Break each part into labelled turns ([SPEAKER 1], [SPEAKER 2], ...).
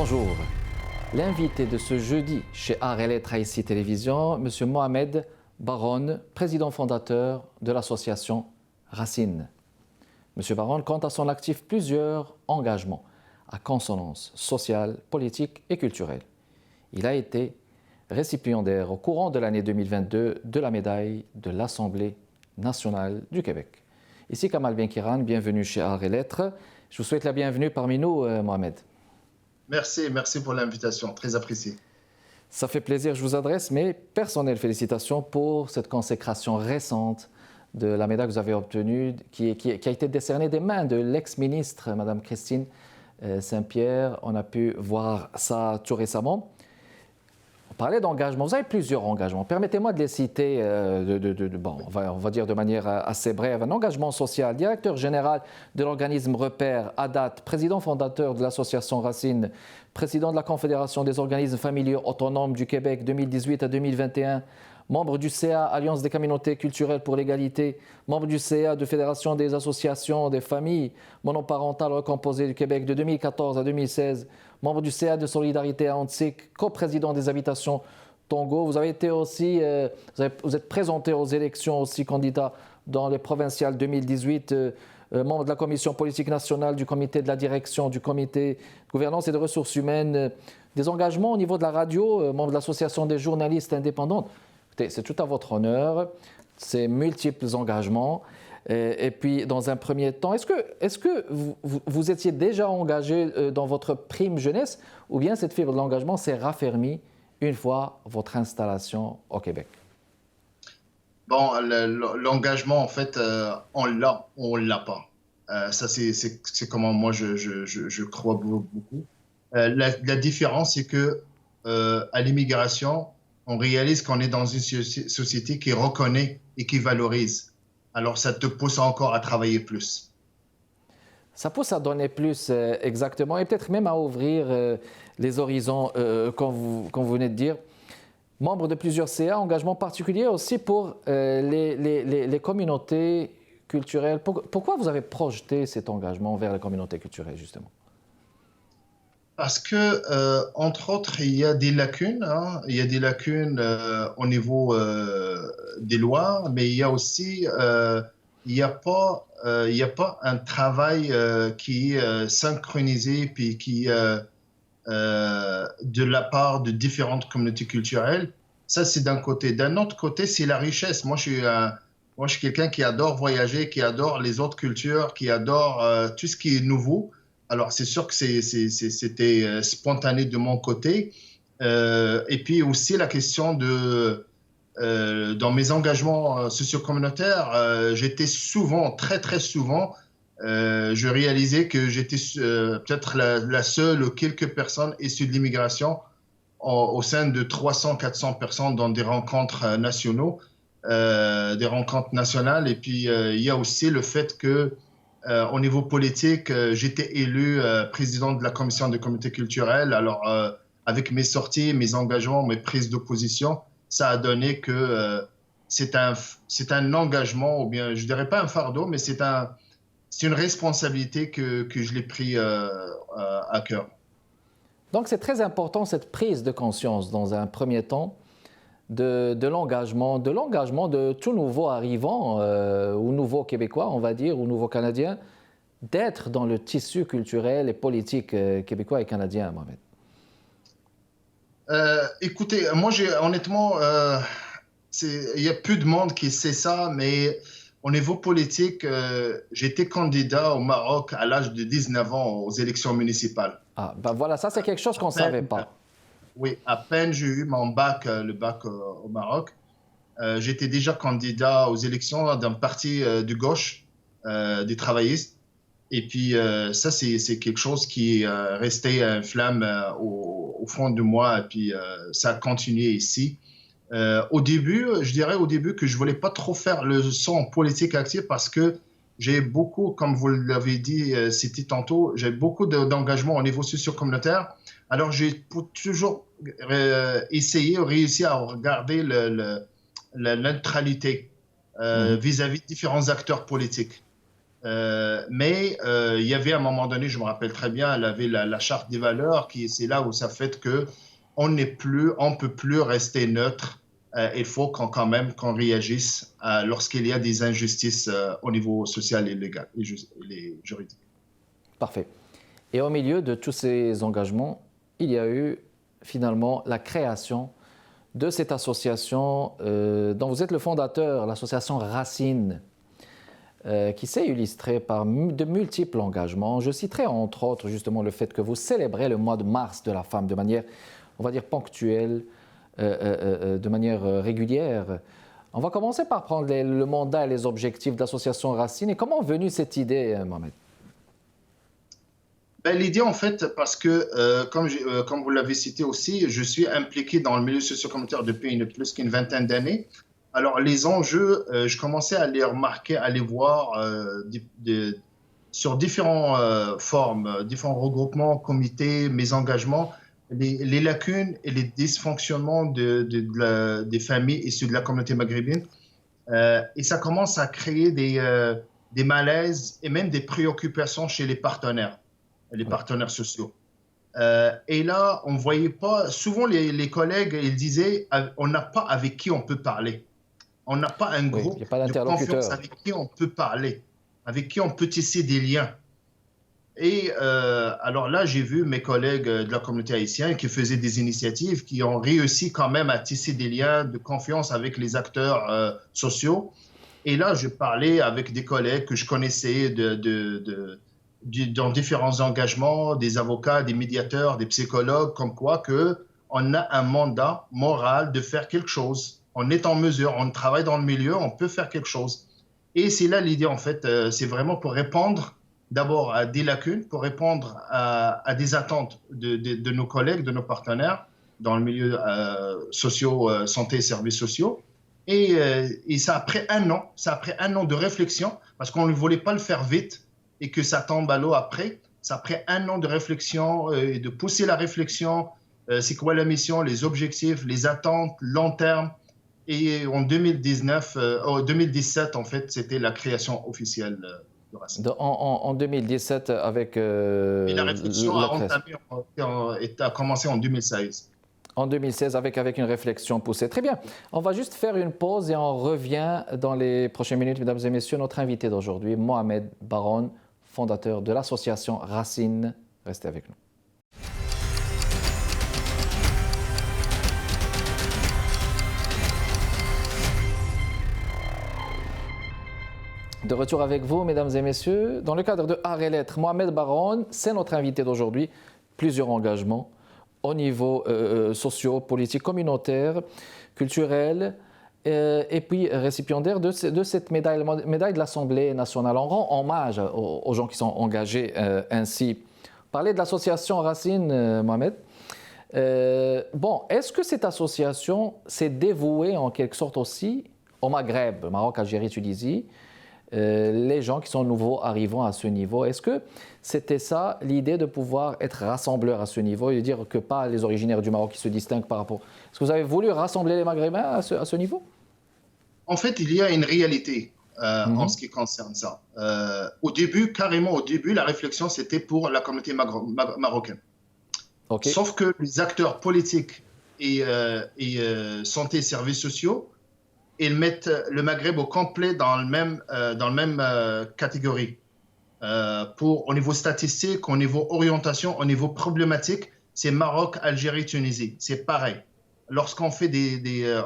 [SPEAKER 1] Bonjour. L'invité de ce jeudi chez Art et Lettres ici Télévision, M. Mohamed Baron, président fondateur de l'association Racine. M. Baron compte à son actif plusieurs engagements à consonance sociale, politique et culturelle. Il a été récipiendaire au courant de l'année 2022 de la médaille de l'Assemblée nationale du Québec. Ici Kamal Benkiran, bienvenue chez Art et Lettres. Je vous souhaite la bienvenue parmi nous, Mohamed.
[SPEAKER 2] Merci pour l'invitation, très apprécié.
[SPEAKER 1] Ça fait plaisir, je vous adresse mes personnelles félicitations pour cette consécration récente de la médaille que vous avez obtenue, qui a été décernée des mains de l'ex-ministre, Mme Christine Saint-Pierre. On a pu voir ça tout récemment. On parlait d'engagement, vous avez plusieurs engagements. Permettez-moi de les citer, on va dire de manière assez brève. Un engagement social, directeur général de l'organisme Repère, à date, président fondateur de l'association Racine, président de la Confédération des organismes familiaux autonomes du Québec 2018 à 2021, membre du CA Alliance des communautés culturelles pour l'égalité, membre du CA de Fédération des associations des familles monoparentales recomposées du Québec de 2014 à 2016, membre du CA de solidarité à Antique, coprésident des habitations Tongo. Vous avez été aussi, vous êtes présenté aux élections aussi candidat dans les provinciales 2018, membre de la commission politique nationale, du comité de la direction, du comité de gouvernance et de ressources humaines, des engagements au niveau de la radio, membre de l'association des journalistes indépendants. C'est tout à votre honneur, ces multiples engagements. Et puis, dans un premier temps, est-ce que vous étiez déjà engagé dans votre prime jeunesse ou bien cette fibre de l'engagement s'est raffermie une fois votre installation au Québec?
[SPEAKER 2] Bon, l'engagement, en fait, on l'a ou on ne l'a pas. Ça, c'est comment moi je crois beaucoup. La différence, c'est que à l'immigration, on réalise qu'on est dans une société qui reconnaît et qui valorise. Alors, ça te pousse encore à travailler plus.
[SPEAKER 1] Ça pousse à donner plus, exactement, et peut-être même à ouvrir les horizons, comme vous venez de dire. Membre de plusieurs CA, engagement particulier aussi pour les communautés culturelles. Pourquoi vous avez projeté cet engagement vers les communautés culturelles, justement?
[SPEAKER 2] Parce que, entre autres, il y a des lacunes. Il y a des lacunes au niveau des lois, mais il y a aussi, il n'y a pas un travail qui est synchronisé puis qui de la part de différentes communautés culturelles. Ça, c'est d'un côté. D'un autre côté, c'est la richesse. Moi, je suis quelqu'un qui adore voyager, qui adore les autres cultures, qui adore tout ce qui est nouveau. Alors, c'est sûr que c'était spontané de mon côté. Et puis aussi la question dans mes engagements socio-communautaires, j'étais souvent, très souvent, je réalisais que j'étais peut-être la seule ou quelques personnes issues de l'immigration au sein de 300-400 personnes dans des rencontres nationaux, des rencontres nationales. Et puis, il y a aussi le fait que au niveau politique, j'étais élu président de la commission des communautés culturelles. Alors, avec mes sorties, mes engagements, mes prises d'opposition, ça a donné que c'est un engagement, ou bien, je dirais pas un fardeau, mais c'est une responsabilité que je l'ai pris à cœur.
[SPEAKER 1] Donc, c'est très important, cette prise de conscience, dans un premier temps, de l'engagement de tout nouveau arrivant, ou nouveau Québécois, on va dire, ou nouveau Canadien, d'être dans le tissu culturel et politique québécois et canadien, Mohamed.
[SPEAKER 2] Écoutez, moi, honnêtement, il y a plus de monde qui sait ça, mais au niveau politique, j'étais candidat au Maroc à l'âge de 19 ans aux élections municipales.
[SPEAKER 1] Ah, ben voilà, ça c'est quelque chose qu'on ne savait pas.
[SPEAKER 2] Oui, à peine j'ai eu mon bac, le bac au Maroc, j'étais déjà candidat aux élections d'un parti de gauche, des travaillistes. Et puis ça, c'est quelque chose qui est resté une flamme au fond de moi. Et puis ça a continué ici. Au début, je dirais au début que je voulais pas trop faire le son politique actif parce que j'ai beaucoup, comme vous l'avez dit, cité tantôt, j'ai beaucoup d'engagement au niveau socio-communautaire. Alors, j'ai toujours essayé, réussi à regarder la neutralité vis-à-vis de différents acteurs politiques. Mais il y avait à un moment donné, je me rappelle très bien, elle avait la charte des valeurs, c'est là où ça fait que on peut plus rester neutre. Il faut quand même qu'on réagisse lorsqu'il y a des injustices au niveau social et légal et juridique.
[SPEAKER 1] Parfait. Et au milieu de tous ces engagements, il y a eu finalement la création de cette association dont vous êtes le fondateur, l'association Racine, qui s'est illustrée par de multiples engagements. Je citerai entre autres justement le fait que vous célébrez le mois de mars de la femme de manière, on va dire, ponctuelle, de manière régulière. On va commencer par prendre le mandat et les objectifs de l'association Racine. Et comment est venue cette idée, Mohamed?
[SPEAKER 2] Ben, l'idée, en fait, parce que, comme vous l'avez cité aussi, je suis impliqué dans le milieu socio-communautaire depuis plus qu'une vingtaine d'années. Alors, les enjeux, je commençais à les remarquer, à les voir sur différentes formes, différents regroupements, comités, mes engagements, les lacunes et les dysfonctionnements des familles issues de la communauté maghrébine. Et ça commence à créer des malaises et même des préoccupations chez les partenaires sociaux. Et là, on ne voyait pas, souvent les collègues, ils disaient, on n'a pas avec qui on peut parler. On n'a pas un groupe de confiance avec qui on peut parler, avec qui on peut tisser des liens. Et alors là, j'ai vu mes collègues de la communauté haïtienne qui faisaient des initiatives, qui ont réussi quand même à tisser des liens de confiance avec les acteurs sociaux. Et là, je parlais avec des collègues que je connaissais dans différents engagements, des avocats, des médiateurs, des psychologues, comme quoi on a un mandat moral de faire quelque chose. On est en mesure, on travaille dans le milieu, on peut faire quelque chose. Et c'est là l'idée, en fait, c'est vraiment pour répondre d'abord à des lacunes, pour répondre à des attentes de nos collègues, de nos partenaires dans le milieu santé et services sociaux. Et ça a pris un an de réflexion, parce qu'on ne voulait pas le faire vite et que ça tombe à l'eau après. Ça a pris un an de réflexion et de pousser la réflexion. C'est quoi la mission, les objectifs, les attentes, long terme. Et en 2017, en fait, c'était la création officielle de Racine.
[SPEAKER 1] En 2017, avec
[SPEAKER 2] et la réflexion a commencé en 2016.
[SPEAKER 1] En 2016, avec une réflexion poussée. Très bien. On va juste faire une pause et on revient dans les prochaines minutes, mesdames et messieurs. Notre invité d'aujourd'hui, Mohamed Baron, fondateur de l'association Racine. Restez avec nous. De retour avec vous, mesdames et messieurs. Dans le cadre de Arts et Lettres, Mohamed Baron, c'est notre invité d'aujourd'hui. Plusieurs engagements au niveau socio, politique, communautaire, culturel, et puis récipiendaire de cette médaille de l'Assemblée nationale. On rend hommage aux gens qui sont engagés ainsi. Parler de l'association Racine, Mohamed. Bon, est-ce que cette association s'est dévouée en quelque sorte aussi au Maghreb, Maroc, Algérie, Tunisie, les gens qui sont nouveaux arrivant à ce niveau? Est-ce que c'était ça l'idée de pouvoir être rassembleur à ce niveau et dire que pas les originaires du Maroc qui se distinguent par rapport? Est-ce que vous avez voulu rassembler les Maghrébins à ce niveau?
[SPEAKER 2] En fait, il y a une réalité en ce qui concerne ça. Carrément au début, la réflexion c'était pour la communauté marocaine. Okay. Sauf que les acteurs politiques et santé et services sociaux, ils mettent le Maghreb au complet dans le même catégorie. Au niveau statistique, au niveau orientation, au niveau problématique, c'est Maroc, Algérie, Tunisie. C'est pareil. Lorsqu'on fait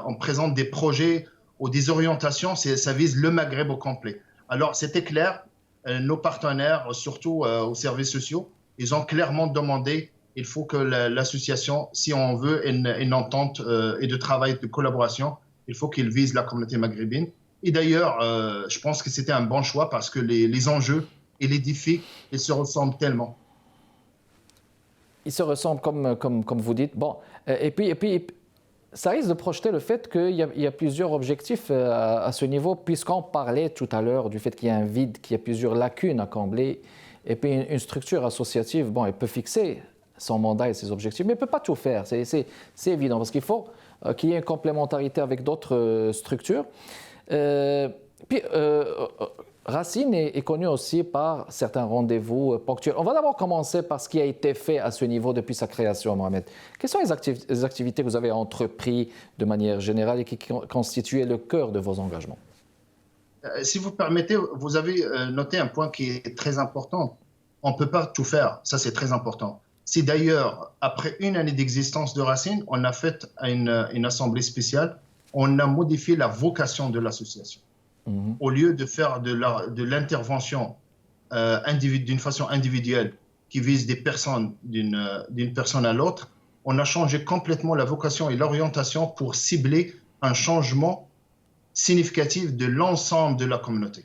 [SPEAKER 2] on présente des projets ou des orientations, ça vise le Maghreb au complet. Alors, c'était clair. Nos partenaires, surtout aux services sociaux, ils ont clairement demandé il faut que l'association, si on veut une entente et de travail, de collaboration, il faut qu'il vise la communauté maghrébine. Et d'ailleurs, je pense que c'était un bon choix parce que les enjeux et les défis, ils se ressemblent tellement.
[SPEAKER 1] Ils se ressemblent comme vous dites. Bon, et puis, ça risque de projeter le fait qu'il y a plusieurs objectifs à ce niveau, puisqu'on parlait tout à l'heure du fait qu'il y a un vide, qu'il y a plusieurs lacunes à combler. Et puis, une structure associative, bon, elle peut fixer son mandat et ses objectifs, mais elle ne peut pas tout faire. C'est évident, parce qu'il faut qu'il y ait une complémentarité avec d'autres structures. Puis, Racine est connu aussi par certains rendez-vous ponctuels. On va d'abord commencer par ce qui a été fait à ce niveau depuis sa création, Mohamed. Quelles sont les activités que vous avez entreprises de manière générale et qui constituaient le cœur de vos engagements?
[SPEAKER 2] Si vous permettez, vous avez noté un point qui est très important. On ne peut pas tout faire, ça c'est très important. C'est d'ailleurs, après une année d'existence de Racine, on a fait une assemblée spéciale, on a modifié la vocation de l'association. Au lieu de faire de l'intervention d'une façon individuelle qui vise des personnes d'une personne à l'autre, on a changé complètement la vocation et l'orientation pour cibler un changement significatif de l'ensemble de la communauté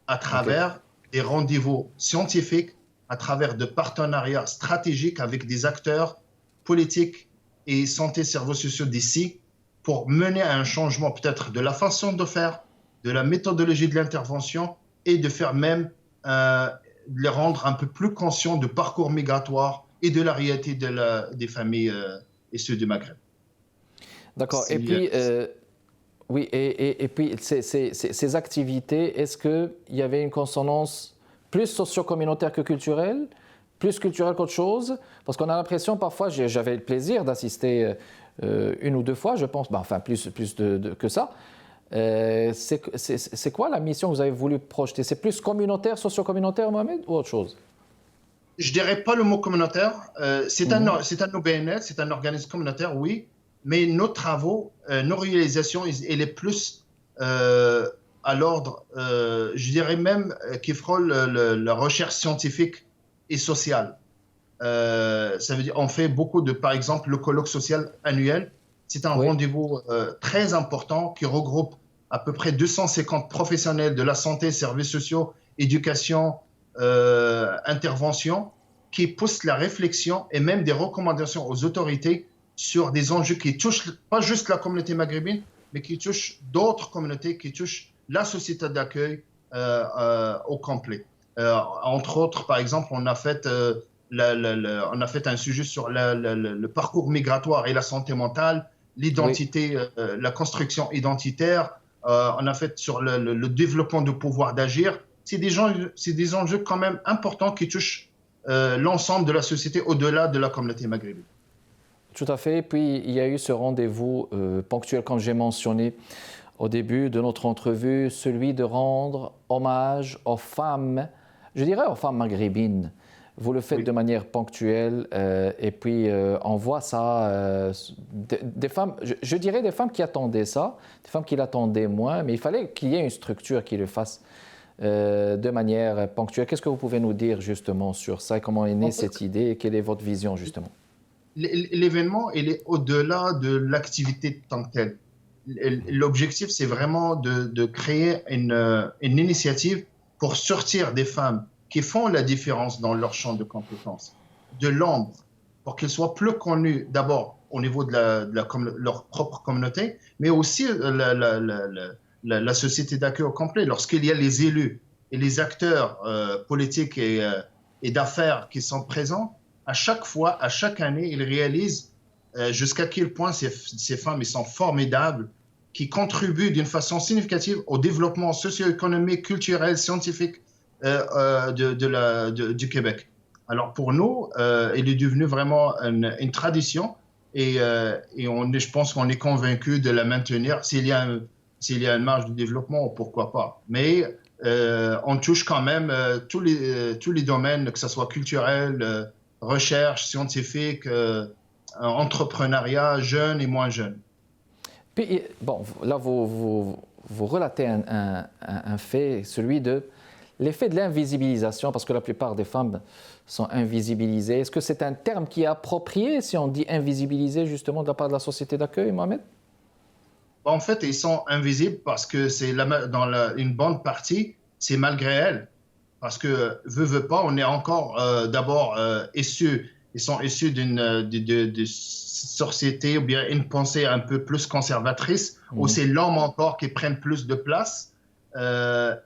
[SPEAKER 2] à travers des rendez-vous scientifiques, à travers de partenariats stratégiques avec des acteurs politiques et santé services sociaux d'ici pour mener à un changement peut-être de la façon de faire, de la méthodologie de l'intervention et de faire même de les rendre un peu plus conscients du parcours migratoire et de la réalité des familles et ceux du Maghreb.
[SPEAKER 1] D'accord. Et puis, oui, et puis ces activités, est-ce qu'il y avait une consonance plus socio-communautaire que culturelle, plus culturelle qu'autre chose? Parce qu'on a l'impression, parfois, j'avais le plaisir d'assister une ou deux fois, je pense, enfin plus que ça. C'est quoi la mission que vous avez voulu projeter? C'est plus communautaire, socio-communautaire, Mohamed, ou autre chose?
[SPEAKER 2] Je ne dirais pas le mot communautaire. C'est un OBNL, c'est un organisme communautaire, oui, mais nos travaux, nos réalisations, elle est plus à l'ordre, je dirais même, qui frôle la recherche scientifique et sociale. Ça veut dire, on fait beaucoup par exemple, le colloque social annuel. C'est un rendez-vous très important qui regroupe à peu près 250 professionnels de la santé, services sociaux, éducation, intervention, qui poussent la réflexion et même des recommandations aux autorités sur des enjeux qui touchent pas juste la communauté maghrébine, mais qui touchent d'autres communautés, qui touchent la société d'accueil au complet. Entre autres, par exemple, on a fait un sujet sur le parcours migratoire et la santé mentale, l'identité, la construction identitaire. On a fait sur le développement du pouvoir d'agir. C'est des enjeux quand même importants qui touchent l'ensemble de la société au-delà de la communauté maghrébine.
[SPEAKER 1] Tout à fait. Puis, il y a eu ce rendez-vous ponctuel, comme j'ai mentionné au début de notre entrevue, celui de rendre hommage aux femmes, je dirais aux femmes maghrébines. Vous le faites de manière ponctuelle et puis on voit ça, des femmes, je dirais des femmes qui attendaient ça, des femmes qui l'attendaient moins, mais il fallait qu'il y ait une structure qui le fasse de manière ponctuelle. Qu'est-ce que vous pouvez nous dire justement sur ça? Comment est née cette idée et quelle est votre vision justement?
[SPEAKER 2] L'événement, il est au-delà de l'activité tant que telle. L'objectif, c'est vraiment de créer une initiative pour sortir des femmes qui font la différence dans leur champ de compétences, de l'ombre, pour qu'elles soient plus connues d'abord au niveau de leur propre communauté, mais aussi la société d'accueil au complet. Lorsqu'il y a les élus et les acteurs politiques et d'affaires qui sont présents, à chaque fois, à chaque année, ils réalisent jusqu'à quel point ces femmes sont formidables, qui contribuent d'une façon significative au développement socio-économique, culturel, scientifique du Québec. Alors pour nous, il est devenu vraiment une tradition et je pense qu'on est convaincu de la maintenir. S'il y a une marge de développement, pourquoi pas. Mais on touche quand même tous les domaines, que ce soit culturel, recherche, scientifique, entrepreneuriat, jeunes et moins jeunes.
[SPEAKER 1] Puis, bon, là, vous relatez un fait, celui de l'effet de l'invisibilisation, parce que la plupart des femmes sont invisibilisées. Est-ce que c'est un terme qui est approprié si on dit invisibiliser justement de la part de la société d'accueil, Mohamed?
[SPEAKER 2] En fait, ils sont invisibles parce que une bonne partie, c'est malgré elles. Parce que, veut pas, on est encore d'abord issus. Ils sont issus d'une société ou bien une pensée un peu plus conservatrice, où c'est l'homme encore qui prenne plus de place.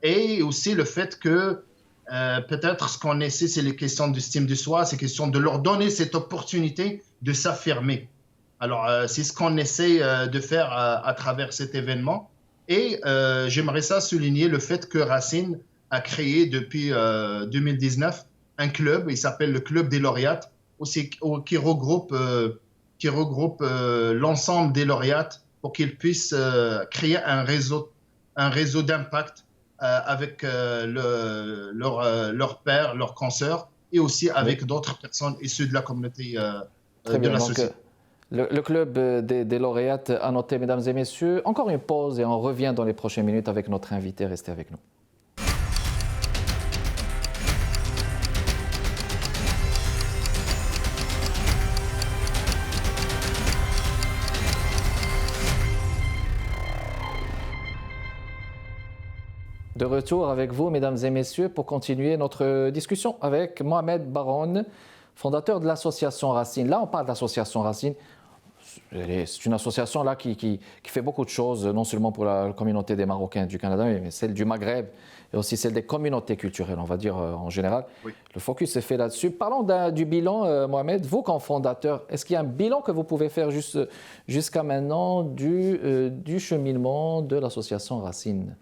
[SPEAKER 2] Et aussi le fait que peut-être ce qu'on essaie, c'est les questions d'estime de soi, c'est question de leur donner cette opportunité de s'affirmer. Alors, c'est ce qu'on essaie de faire à travers cet événement. Et j'aimerais ça souligner le fait que Racine a créé depuis 2019 un club, il s'appelle le Club des lauréates, qui regroupe l'ensemble des lauréates pour qu'ils puissent créer un réseau d'impact avec leurs pairs, leurs consoeurs, et aussi
[SPEAKER 1] Oui,
[SPEAKER 2] avec d'autres personnes issues de la communauté
[SPEAKER 1] très
[SPEAKER 2] de
[SPEAKER 1] bien.
[SPEAKER 2] la
[SPEAKER 1] Donc,
[SPEAKER 2] société.
[SPEAKER 1] le club des lauréates a noté, mesdames et messieurs. Encore une pause et on revient dans les prochaines minutes avec notre invité. Restez avec nous. De retour avec vous, mesdames et messieurs, pour continuer notre discussion avec Mohamed Baroun, fondateur de l'association Racine. Là, on parle d'association Racine. C'est une association là qui fait beaucoup de choses, non seulement pour la communauté des Marocains du Canada, mais celle du Maghreb et aussi celle des communautés culturelles, on va dire en général.
[SPEAKER 2] Oui.
[SPEAKER 1] Le focus est fait là-dessus. Parlons du bilan, Mohamed. Vous, comme fondateur, est-ce qu'il y a un bilan que vous pouvez faire jusqu'à maintenant du cheminement de l'association Racine?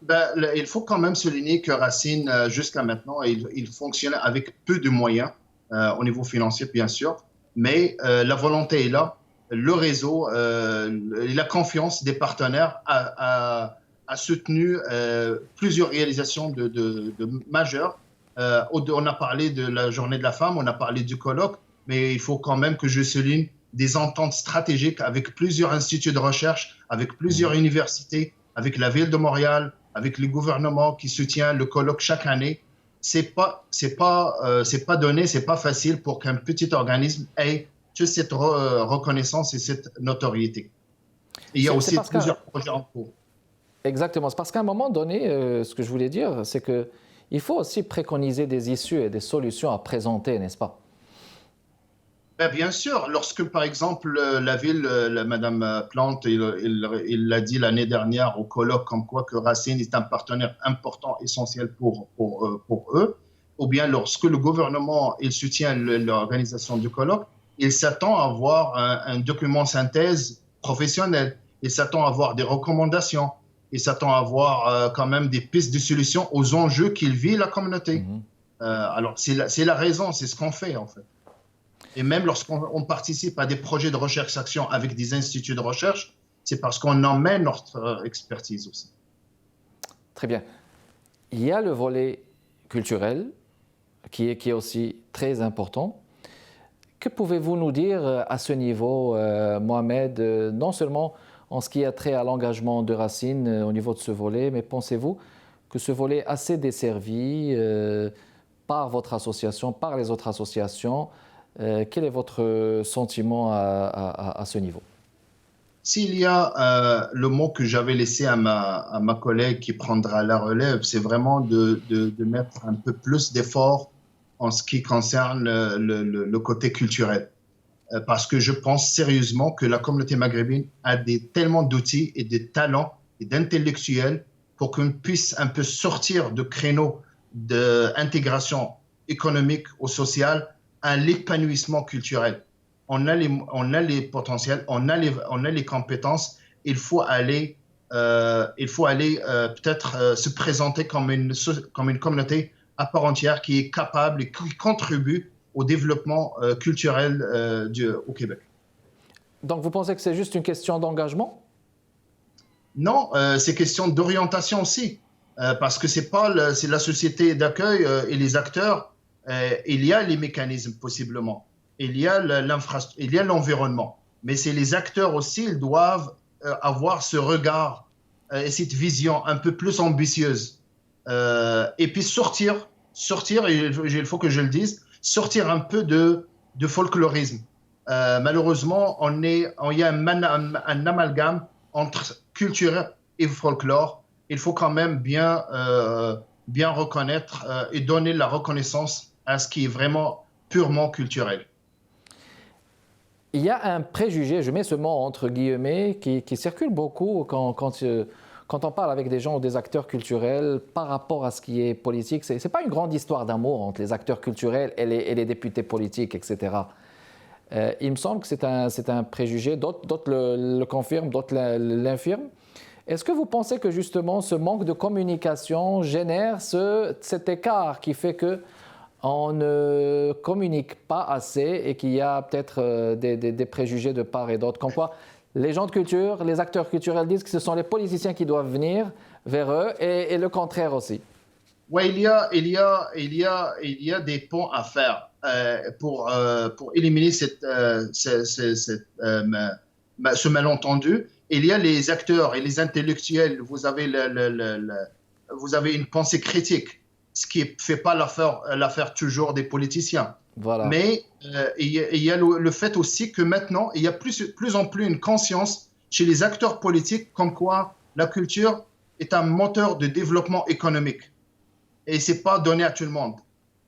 [SPEAKER 2] Ben, il faut quand même souligner que Racine, jusqu'à maintenant, il fonctionne avec peu de moyens, au niveau financier, bien sûr, mais la volonté est là, le réseau, la confiance des partenaires a soutenu plusieurs réalisations majeures. On a parlé de la Journée de la femme, on a parlé du colloque, mais il faut quand même que je souligne des ententes stratégiques avec plusieurs instituts de recherche, avec plusieurs universités, avec la ville de Montréal, avec le gouvernement qui soutient le colloque chaque année. C'est pas donné, c'est pas facile pour qu'un petit organisme ait toute cette reconnaissance et cette notoriété. Et il y a aussi plusieurs projets en cours.
[SPEAKER 1] Exactement. C'est parce qu'à un moment donné, ce que je voulais dire, c'est qu'il faut aussi préconiser des issues et des solutions à présenter, n'est-ce pas?
[SPEAKER 2] Ben, bien sûr, lorsque par exemple la ville, Madame Plante, il l'a dit l'année dernière au colloque comme quoi que Racine est un partenaire important, essentiel pour eux, ou bien lorsque le gouvernement il soutient l'organisation du colloque, il s'attend à avoir un document synthèse professionnel, il s'attend à avoir des recommandations, il s'attend à avoir quand même des pistes de solutions aux enjeux qu'il vit la communauté. Alors c'est la raison, c'est ce qu'on fait en fait. Et même lorsqu'on participe à des projets de recherche-action avec des instituts de recherche, c'est parce qu'on emmène notre expertise aussi.
[SPEAKER 1] Très bien. Il y a le volet culturel qui est aussi très important. Que pouvez-vous nous dire à ce niveau, Mohamed, non seulement en ce qui a trait à l'engagement de Racine au niveau de ce volet, mais pensez-vous que ce volet est assez desservi par votre association, par les autres associations? Quel est votre sentiment à ce niveau?
[SPEAKER 2] S'il y a le mot que j'avais laissé à ma collègue qui prendra la relève, c'est vraiment de mettre un peu plus d'efforts en ce qui concerne le côté culturel. Parce que je pense sérieusement que la communauté maghrébine a tellement d'outils et de talents et d'intellectuels pour qu'on puisse un peu sortir de créneaux d'intégration économique ou sociale à l'épanouissement culturel. On a les potentiels, on a les compétences. Il faut aller peut-être se présenter comme une communauté à part entière qui est capable et qui contribue au développement culturel au Québec.
[SPEAKER 1] Donc vous pensez que c'est juste une question d'engagement?
[SPEAKER 2] Non, c'est question d'orientation aussi, parce que c'est la société d'accueil et les acteurs. Il y a les mécanismes possiblement, il y a l'environnement, mais c'est les acteurs aussi, ils doivent avoir ce regard et cette vision un peu plus ambitieuse. Et puis sortir, il faut que je le dise, sortir un peu de folklorisme. Malheureusement, il y a un amalgame entre culture et folklore. Il faut quand même bien reconnaître et donner la reconnaissance à ce qui est vraiment purement culturel.
[SPEAKER 1] Il y a un préjugé, je mets ce mot entre guillemets, qui circule beaucoup quand on parle avec des gens ou des acteurs culturels par rapport à ce qui est politique. Ce n'est pas une grande histoire d'amour entre les acteurs culturels et les députés politiques, etc. Il me semble que c'est un préjugé, d'autres le confirment, d'autres l'infirment. Est-ce que vous pensez que justement ce manque de communication génère cet écart qui fait que on ne communique pas assez et qu'il y a peut-être des préjugés de part et d'autre, comme quoi les gens de culture, les acteurs culturels disent que ce sont les politiciens qui doivent venir vers eux et le contraire aussi.
[SPEAKER 2] Oui, il y a des ponts à faire pour éliminer ce malentendu. Il y a les acteurs et les intellectuels. Vous avez, vous avez une pensée critique, ce qui ne fait pas l'affaire toujours des politiciens.
[SPEAKER 1] Voilà.
[SPEAKER 2] Mais il y a le fait aussi que maintenant, il y a plus en plus une conscience chez les acteurs politiques comme quoi la culture est un moteur de développement économique. Et ce n'est pas donné à tout le monde.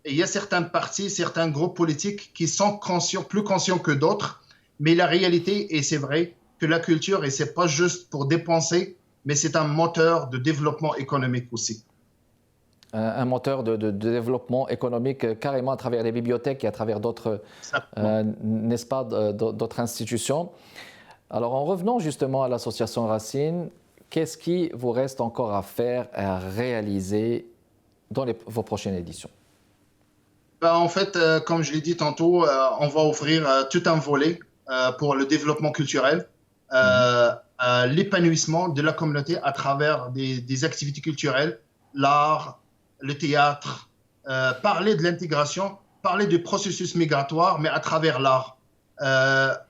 [SPEAKER 2] Et il y a certains partis, certains groupes politiques qui sont plus conscients que d'autres. Mais la réalité, et c'est vrai, que la culture, et ce n'est pas juste pour dépenser, mais c'est un moteur de développement économique aussi.
[SPEAKER 1] Un moteur de développement économique carrément à travers les bibliothèques et à travers d'autres, n'est-ce pas, d'autres institutions. Alors en revenant justement à l'association Racine, qu'est-ce qui vous reste encore à faire, à réaliser dans vos prochaines éditions?
[SPEAKER 2] En fait, comme je l'ai dit tantôt, on va ouvrir tout un volet pour le développement culturel, l'épanouissement de la communauté à travers des activités culturelles, l'art, le théâtre, parler de l'intégration, parler du processus migratoire, mais à travers l'art.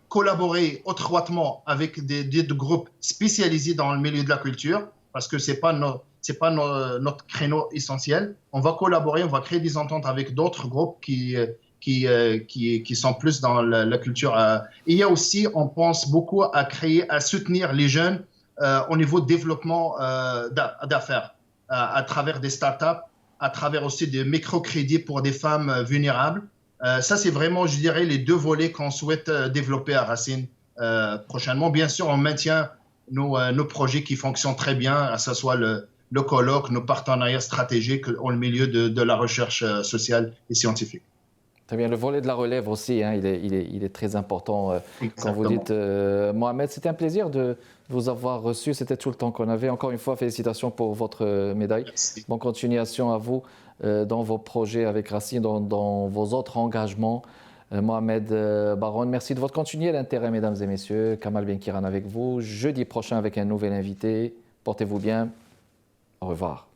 [SPEAKER 2] Collaborer étroitement avec des groupes spécialisés dans le milieu de la culture, parce que ce n'est pas notre créneau essentiel. On va collaborer, on va créer des ententes avec d'autres groupes qui sont plus dans la culture. Il y a aussi, on pense beaucoup à soutenir les jeunes au niveau de développement d'affaires, à travers des startups, à travers aussi des microcrédits pour des femmes vulnérables. Ça, c'est vraiment, je dirais, les deux volets qu'on souhaite développer à Racine prochainement. Bien sûr, on maintient nos projets qui fonctionnent très bien, que ce soit le colloque, nos partenariats stratégiques au milieu de la recherche sociale et scientifique.
[SPEAKER 1] Très bien, le volet de la relève aussi, hein, il est très important. Quand vous dites, Mohamed, c'était un plaisir de vous avoir reçu, c'était tout le temps qu'on avait. Encore une fois, félicitations pour votre médaille.
[SPEAKER 2] Merci.
[SPEAKER 1] Bonne continuation à vous dans vos projets avec Racine, dans vos autres engagements. Mohamed Baron, merci de votre continué d'intérêt, mesdames et messieurs. Kamal Benkiran avec vous. Jeudi prochain avec un nouvel invité. Portez-vous bien. Au revoir.